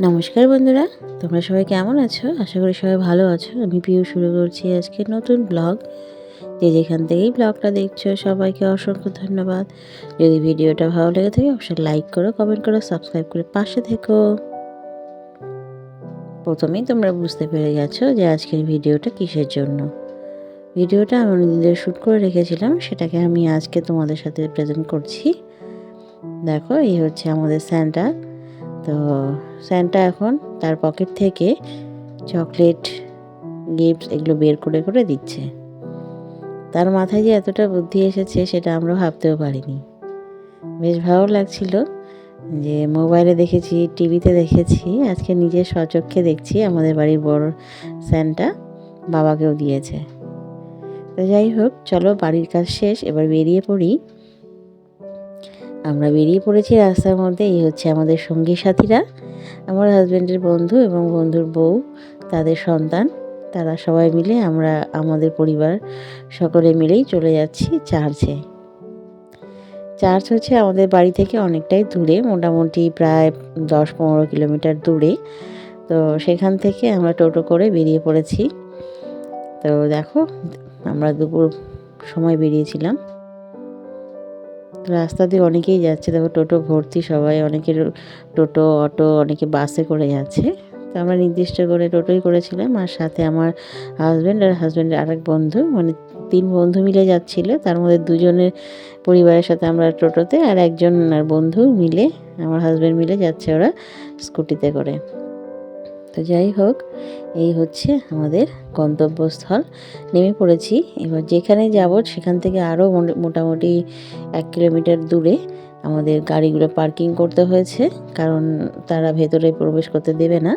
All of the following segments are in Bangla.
নমস্কার বন্ধুরা, তোমরা সবাই কেমন আছো? আশা করি সবাই ভালো আছো। আমি পিউ শুরু করছি আজকে নতুন ব্লগ। যে যেখান থেকেই ব্লগটা দেখছো সবাইকে অসংখ্য ধন্যবাদ। যদি ভিডিওটা ভালো লেগে থাকে অবশ্যই লাইক করো, কমেন্ট করো, সাবস্ক্রাইব করে পাশে থেকো। প্রথমেই তোমরা বুঝতে পেরে গেছো যে আজকের ভিডিওটা কিসের জন্য। ভিডিওটা আমি নিজে শ্যুট করে রেখেছিলাম, সেটাকে আমি আজকে তোমাদের সাথে প্রেজেন্ট করছি। দেখো, এই হচ্ছে আমাদের স্যান্টা। তো স্যান্টা এখন তার পকেট থেকে চকলেট, গিফট এগুলো বের করে করে দিচ্ছে। তার মাথায় যে এতটা বুদ্ধি এসেছে সেটা আমরা ভাবতেও পারিনি। বেশ ভালো লাগছিল যে মোবাইলে দেখেছি, টিভিতে দেখেছি, আজকে নিজের স্বচক্ষে দেখছি আমাদের বাড়ির বড় স্যান্টা বাবাকেও দিয়েছে। তো যাই হোক, চলো বাড়ির কাজ শেষ, এবার বেরিয়ে পড়ি। আমরা বেরিয়ে পড়েছি রাস্তার মধ্যে। এই হচ্ছে আমাদের সঙ্গী সাথীরা, আমার হাজব্যান্ডের বন্ধু এবং বন্ধুর বউ, তাদের সন্তান। তারা সবাই মিলে আমরা আমাদের পরিবার সকলে মিলেই চলে যাচ্ছি চার্চে। চার্চ হচ্ছে আমাদের বাড়ি থেকে অনেকটাই দূরে, মোটামুটি প্রায় 10-15 কিলোমিটার দূরে। তো সেখান থেকে আমরা টোটো করে বেরিয়ে পড়েছি। তো দেখো, আমরা দুপুর সময় বেরিয়েছিলাম। রাস্তা দিয়ে অনেকেই যাচ্ছে, দেখো টোটো ভর্তি সবাই, অনেকের টোটো, অটো, অনেকে বাসে করে যাচ্ছে। তো আমরা নির্দিষ্ট করে টোটোই করেছিলাম, আর সাথে আমার হাজব্যান্ড আর হাজব্যান্ডের আরেক বন্ধু, মানে 3 বন্ধু মিলে যাচ্ছিল। তার মধ্যে 2জনের পরিবারের সাথে আমরা টোটোতে, আর একজন আর বন্ধু মিলে, আমার হাজব্যান্ড মিলে যাচ্ছে ওরা স্কুটিতে করে। তো যাই হোক, এই হচ্ছে আমাদের গন্তব্যস্থল। নেমে পড়েছি। এবার যেখানে যাব সেখান থেকে আরও মোটামুটি 1 কিলোমিটার দূরে আমাদের গাড়িগুলো পার্কিং করতে হয়েছে, কারণ তারা ভেতরে প্রবেশ করতে দেবে না।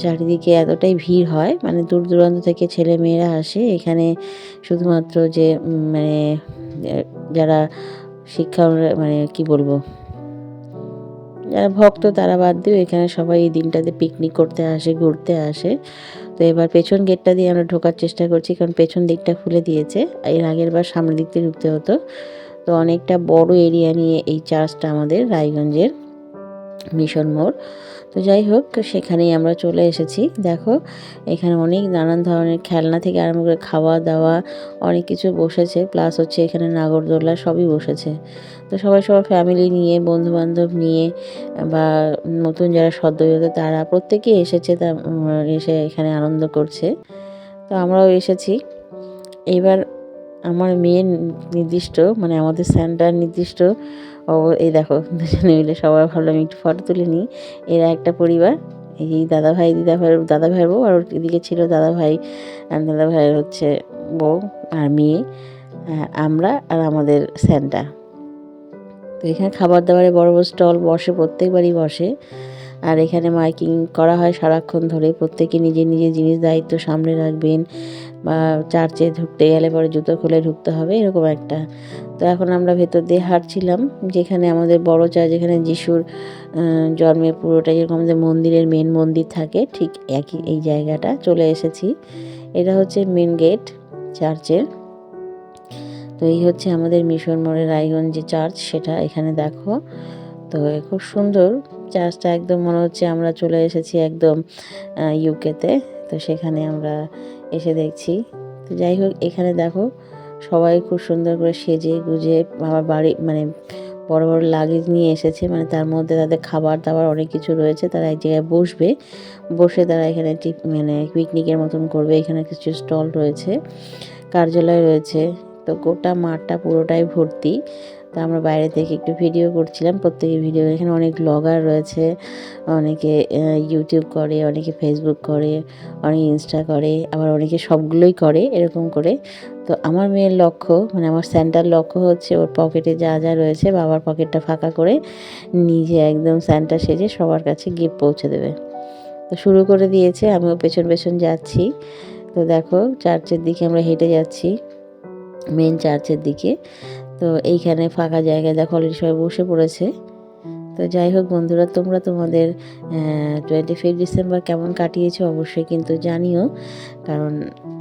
চারিদিকে এতটাই ভিড় হয়, মানে দূর দূরান্ত থেকে ছেলে মেয়েরা আসে এখানে শুধুমাত্র যে মানে যারা শিক্ষা, মানে কি বলবো, যারা ভক্ত তারা বাদ দিয়েও এখানে সবাই এই দিনটাতে পিকনিক করতে আসে, ঘুরতে আসে। তো এবার পেছন গেটটা দিয়ে আমরা ঢোকার চেষ্টা করছি, কারণ পেছন দিকটা খুলে দিয়েছে। এর আগের বার সামনের দিক দিয়ে ঢুকতে হতো। তো অনেকটা বড় এরিয়া নিয়ে এই চার্চটা আমাদের রায়গঞ্জের মিশন মোড়। তো যাই হোক, সেখানেই আমরা চলে এসেছি। দেখো, এখানে অনেক নানান ধরনের খেলনা থেকে আরম্ভ করে খাওয়া দাওয়া অনেক কিছু বসেছে, প্লাস হচ্ছে এখানে নাগরদোলা সবই বসেছে। তো সবাই সবার ফ্যামিলি নিয়ে, বন্ধুবান্ধব নিয়ে, বা নতুন যারা সদ্যোজাত তারা প্রত্যেকেই এসেছে, তা এসে এখানে আনন্দ করছে। তো আমরাও এসেছি। এইবার আমার মেয়ের নির্দিষ্ট, মানে আমাদের স্যান্টার নির্দিষ্ট, এই দেখো দুজনে মিলে সবাই ভাবলাম একটু ফটো তুলে নিই। এরা একটা পরিবার, এই দাদা ভাইয়ের বউ, আর এদিকে ছিল দাদা ভাইয়ের হচ্ছে বউ আর মেয়ে, আমরা আর আমাদের স্যান্টা। তো এখানে খাবার দাবারে বড় বড় স্টল বসে, প্রত্যেকবারই বসে। আর এখানে মাইকিং করা হয় সারাক্ষণ ধরে, প্রত্যেকে নিজের নিজের জিনিস দায়িত্ব সামনে রাখবেন, বা চার্চে ঢুকতে গেলে পরে জুতো খুলে ঢুকতে হবে, এরকম একটা। তো এখন আমরা ভেতর দিয়ে হাঁটছিলাম, যেখানে আমাদের বড় চার্চ, যেখানে যিশুর জন্মের পুরোটা, যেরকম আমাদের মন্দিরের মেন মন্দির থাকে ঠিক একই এই জায়গাটা চলে এসেছি। এটা হচ্ছে মেন গেট চার্চের। তো এই হচ্ছে আমাদের মিশন মোড়ের রায়গঞ্জ যে চার্চ, সেটা এখানে দেখো। তো খুব সুন্দর চার্চটা, একদম মনে হচ্ছে আমরা চলে এসেছি একদম ইউকেতে। তো সেখানে আমরা এসে দেখছি। তো যাই হোক, এখানে দেখো সবাই খুব সুন্দর করে সেজে গুজে আমার বাড়ি, মানে বড় বড় লাগেজ নিয়ে এসেছে, মানে তার মধ্যে তাদের খাবার দাবার অনেক কিছু রয়েছে। তারা এক জায়গায় বসবে, বসে তারা এখানে মানে পিকনিকের মতন করবে। এখানে কিছু স্টল রয়েছে, কার্যালয় রয়েছে। তো গোটা মাঠটা পুরোটাই ভর্তি। তো আমরা বাইরে থেকে একটু ভিডিও করছিলাম, প্রত্যেকে ভিডিও। এখানে অনেক ব্লগার রয়েছে, অনেকে ইউটিউব করে, অনেকে ফেসবুক করে, অনেকে ইনস্টা করে, আবার অনেকে সবগুলোই করে এরকম করে। তো আমার মেয়ের লক্ষ্য, মানে আমার স্যান্টার লক্ষ্য হচ্ছে ওর পকেটে যা যা রয়েছে বাবার পকেটটা ফাঁকা করে নিজে একদম স্যান্টা সেজে সবার কাছে গিফট পৌঁছে দেবে। তো শুরু করে দিয়েছে, আমিও পেছন পেছন যাচ্ছি। তো দেখো, চার্চের দিকে আমরা হেঁটে যাচ্ছি, মেন চার্চের দিকে। তো এইখানে ফাঁকা জায়গায় দেখো অলরেডি সবাই বসে পড়েছে। তো যাই হোক বন্ধুরা, তোমরা তোমাদের 25 ডিসেম্বর কেমন কাটিয়েছো অবশ্যই কিন্তু জানিও, কারণ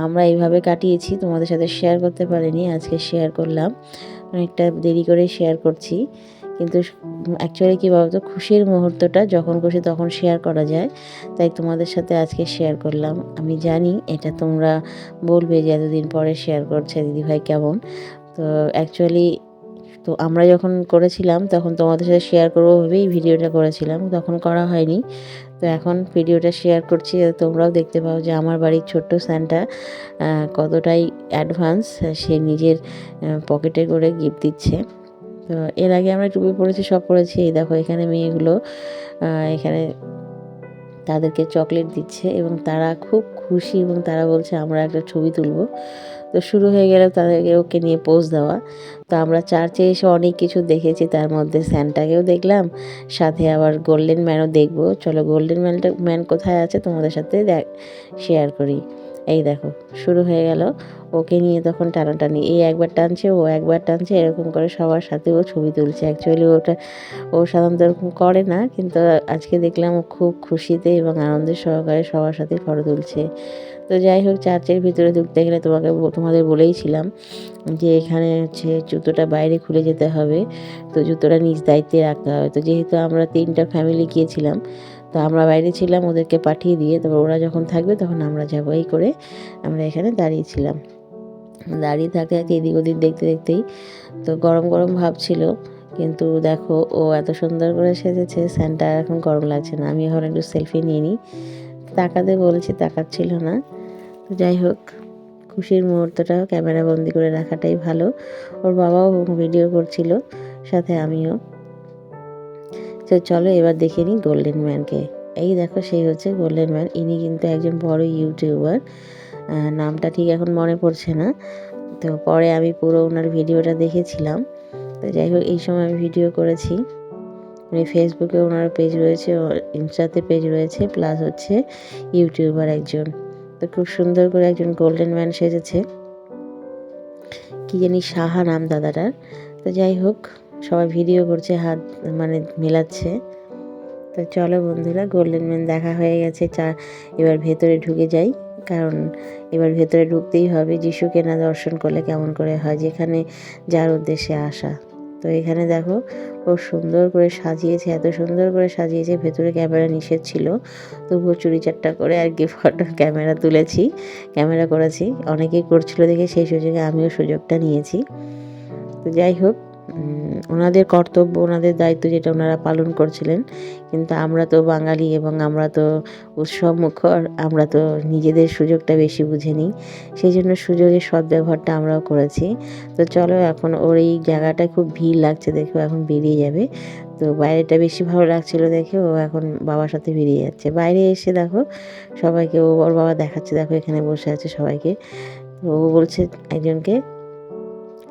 আমরা এইভাবে কাটিয়েছি, তোমাদের সাথে শেয়ার করতে পারিনি, আজকে শেয়ার করলাম। অনেকটা দেরি করে শেয়ার করছি, কিন্তু অ্যাকচুয়ালি কী বলতো, খুশির মুহূর্তটা যখন খুশি তখন শেয়ার করা যায়, তাই তোমাদের সাথে আজকে শেয়ার করলাম। আমি জানি এটা তোমরা বলবে যে এতদিন পরে শেয়ার করছে দিদিভাই কেমন। তো অ্যাকচুয়ালি তো আমরা যখন করেছিলাম তখন তোমাদের সাথে শেয়ার করবো ভেবেই ভিডিওটা করেছিলাম, তখন করা হয়নি। তো এখন ভিডিওটা শেয়ার করছি যাতে তোমরাও দেখতে পাও যে আমার বাড়ির ছোট্ট স্যান্টা কতটাই অ্যাডভান্স, সে নিজের পকেটে করে গিফট দিচ্ছে। তো এর আগে আমরা টুপি পরেছি, সব পরেছি। এই দেখো এখানে মেয়েগুলো এখানে তাদেরকে চকলেট দিচ্ছে এবং তারা খুব খুশি এবং তারা বলছে আমরা একটা ছবি তুলব। তো শুরু হয়ে গেল তাদেরকে ওকে নিয়ে পোজ দেওয়া। তো আমরা চার্চে এসে অনেক কিছু দেখেছি, তার মধ্যে স্যান্টাকেও দেখলাম, সাথে আবার গোল্ডেন ম্যানও দেখবো। চলো গোল্ডেন ম্যান কোথায় আছে তোমাদের সাথে শেয়ার করি। এই দেখো শুরু হয়ে গেল, ওকে নিয়ে তখন টানাটানি, এই একবার টানছে ও একবার টানছে, এরকম করে সবার সাথে ও ছবি তুলছে। অ্যাকচুয়ালি ও সাধারণত এরকম করে না, কিন্তু আজকে দেখলাম ও খুব খুশিতে এবং আনন্দের সহকারে সবার সাথে ফটো তুলছে। তো যাই হোক, চার্চের ভিতরে ঢুকতে গেলে তোমাদের বলেইছিলাম যে এখানে হচ্ছে জুতোটা বাইরে খুলে যেতে হবে, তো জুতোটা নিজ দায়িত্বে রাখতে হবে। তো যেহেতু আমরা 3টা ফ্যামিলি গিয়েছিলাম, তো আমরা বাইরে ছিলাম, ওদেরকে পাঠিয়ে দিয়ে তারপর ওরা যখন থাকবে তখন আমরা যাবো, এই করে আমরা এখানে দাঁড়িয়েছিলাম। দাঁড়িয়ে থাকতে থাকতে এদিক ওদিক দেখতে দেখতেই তো গরম গরম ভাব ছিল, কিন্তু দেখো ও এত সুন্দর করে সেজেছে, স্যান্টা এখন গরম লাগছে না। আমি এখন একটু সেলফি নিয়ে নিই, তাকাতে বলেছি, তাকাচ্ছিল না। তো যাই হোক, খুশির মুহূর্তটা ক্যামেরা বন্দি করে রাখাটাই ভালো। ওর বাবাও ভিডিও করছিল, সাথে আমিও। তো চলো এবার দেখে নিই গোল্ডেন ম্যানকে। এই দেখো সেই হচ্ছে গোল্ডেন ম্যান। ইনি কিন্তু একজন বড় ইউটিউবার, নামটা ঠিক এখন মনে পড়ছে না। তো পরে আমি পুরো ওনার ভিডিওটা দেখেছিলাম। তো যাই হোক, এই সময় আমি ভিডিও করেছি। উনি ফেসবুকে ওনার পেজ রয়েছে, ইনস্টাতে পেজ রয়েছে, প্লাস হচ্ছে ইউটিউবার একজন। তো খুব সুন্দর করে একজন গোল্ডেন ম্যান সেজেছে, কি জানি সাহা নাম দাদাটার। তো যাই হোক, সবাই ভিডিও করছে, হাত মানে মেলাচ্ছে। তো চলো বন্ধুরা, গোল্ডেন ম্যান দেখা হয়ে গেছে, এবার ভেতরে ঢুকে যাই, কারণ এবার ভেতরে ঢুকতেই হবে। যিশুকে না দর্শন করলে কেমন করে হয়, যেখানে যার উদ্দেশ্যে আসা। তো এখানে দেখো ও সুন্দর করে সাজিয়েছে, এত সুন্দর করে সাজিয়েছে, ভেতরে ক্যামেরা নিষেধ ছিল, তবুও চুরি চারটা করে আর কি ফটো ক্যামেরা করেছি। অনেকেই করছিল দেখে সেই সুযোগে আমিও সুযোগটা নিয়েছি। তো যাই হোক, ওনাদের কর্তব্য, ওনাদের দায়িত্ব যেটা ওনারা পালন করছিলেন, কিন্তু আমরা তো বাঙালি এবং আমরা তো উৎসব মুখর, আমরা তো নিজেদের সুযোগটা বেশি বুঝে নিই, সেই জন্য সুযোগের সদ্ব্যবহারটা আমরাও করেছি। তো চলো, এখন ওর এই জায়গাটায় খুব ভিড় লাগছে দেখো, এখন বেরিয়ে যাবে। তো বাইরেটা বেশি ভালো লাগছিলো দেখে ও এখন বাবার সাথে বেরিয়ে যাচ্ছে। বাইরে এসে দেখো সবাইকে ওর বাবা দেখাচ্ছে, দেখো এখানে বসে আছে সবাইকে। তো ও বলছে একজনকে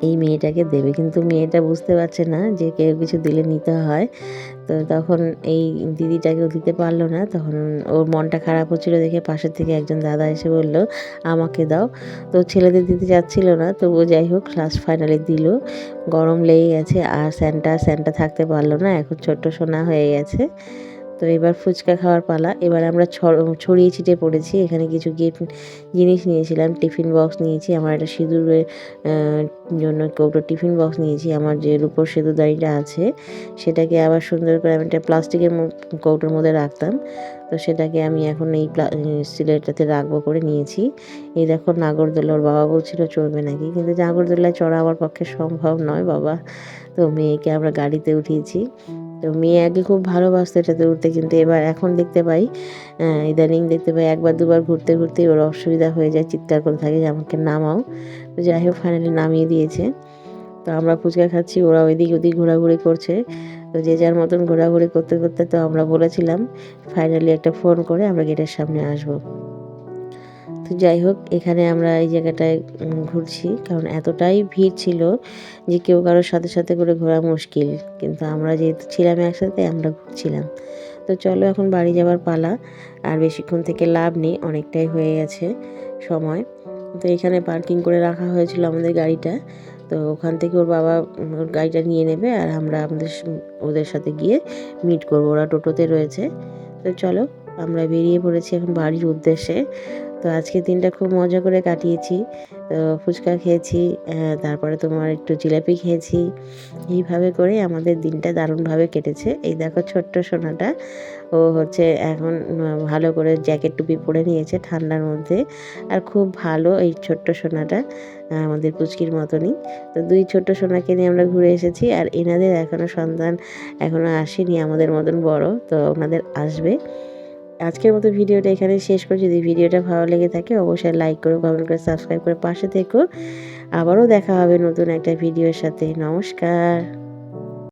এই মেয়েটাকে দেবে, কিন্তু মেয়েটা বুঝতে পারছে না যে কেউ কিছু দিলে নিতে হয়। তো তখন এই দিদিটাকেও দিতে পারলো না, তখন ওর মনটা খারাপ হচ্ছিলো দেখে পাশের থেকে একজন দাদা এসে বলল আমাকে দাও। তো ছেলেদের দিতে যাচ্ছিল না, তবুও যাই হোক লাস্ট ফাইনালি দিল। গরম লেগে গেছে, আর স্যান্টা থাকতে পারলো না, এখন ছোট্ট সোনা হয়ে গেছে। তো এবার ফুচকা খাওয়ার পালা। এবার আমরা ছড়িয়ে ছিটিয়ে পড়েছি, এখানে কিছু গিফট জিনিস নিয়েছিলাম। টিফিন বক্স নিয়েছি, আমার একটা সিঁদুরের জন্য কৌটো টিফিন বক্স নিয়েছি। আমার যে রূপোর সিঁদুরদানিটা আছে সেটাকে আবার সুন্দর করে আমি একটা প্লাস্টিকের কৌটোর মধ্যে রাখতাম, তো সেটাকে আমি এখন এই স্টিলেরটাতে রাখবো করে নিয়েছি। এই দেখো নাগরদোলা, ওর বাবা বলছিল চড়বে নাকি, কিন্তু নাগরদোলায় চড়া আমার পক্ষে সম্ভব নয় বাবা। তো মেয়েকে আমরা গাড়িতে উঠিয়েছি। তো মেয়ে আগে খুব ভালোবাসতো এটাতে উঠতে, কিন্তু এখন দেখতে পাই, ইদানিং দেখতে পাই একবার দুবার ঘুরতে ঘুরতেই ওর অসুবিধা হয়ে যায়, চিৎকার করে থাকে যে আমাকে নামাও। তো যাই হোক ফাইনালি নামিয়ে দিয়েছে। তো আমরা ফুচকা খাচ্ছি, ওরা ওইদিক ওদিক ঘোরাঘুরি করছে। তো যে যার মতন ঘোরাঘুরি করতে করতে তো আমরা বলেছিলাম ফাইনালি একটা ফোন করে আমরা গেটের সামনে আসবো। তো যাই হোক, এখানে আমরা এই জায়গাটায় ঘুরছি, কারণ এতটাই ভিড় ছিল যে কেউ কারোর সাথে সাথে করে ঘোরা মুশকিল, কিন্তু আমরা যেহেতু ছিলাম একসাথে আমরা ঘুরছিলাম। তো চলো এখন বাড়ি যাবার পালা, আর বেশিক্ষণ থেকে লাভ নেই, অনেকটাই হয়ে গেছে সময়। তো এখানে পার্কিং করে রাখা হয়েছিল আমাদের গাড়িটা, তো ওখান থেকে ওর বাবা ওর গাড়িটা নিয়ে নেবে, আর আমরা ওদের সাথে গিয়ে মিট করবো, ওরা টোটোতে রয়েছে। তো চলো আমরা বেরিয়ে পড়েছি এখন বাড়ির উদ্দেশ্যে। তো আজকের দিনটা খুব মজা করে কাটিয়েছি। তো ফুচকা খেয়েছি, তারপরে তোমার একটু জিলাপি খেয়েছি। এইভাবে করে আমাদের দিনটা দারুণভাবে কেটেছে। এই দেখো ছোট্ট সোনাটা, ও হচ্ছে এখন ভালো করে জ্যাকেট টুপি পরে নিয়েছে ঠান্ডার মধ্যে। আর খুব ভালো এই ছোট্ট সোনাটা, আমাদের পুচকির মতনই। তো 2 ছোট্ট সোনাকে নিয়ে আমরা ঘুরে এসেছি। আর এনাদের এখনও সন্তান এখনও আসেনি আমাদের মতন বড়, তো ওনাদের আসবে। আজকের মতো ভিডিওটা এখানেই শেষ করছি। যদি ভিডিওটা ভালো লেগে থাকে অবশ্যই লাইক করো, কমেন্ট করে, সাবস্ক্রাইব করে পাশে থেকো। আবারও দেখা হবে নতুন একটা ভিডিওর সাথে। নমস্কার।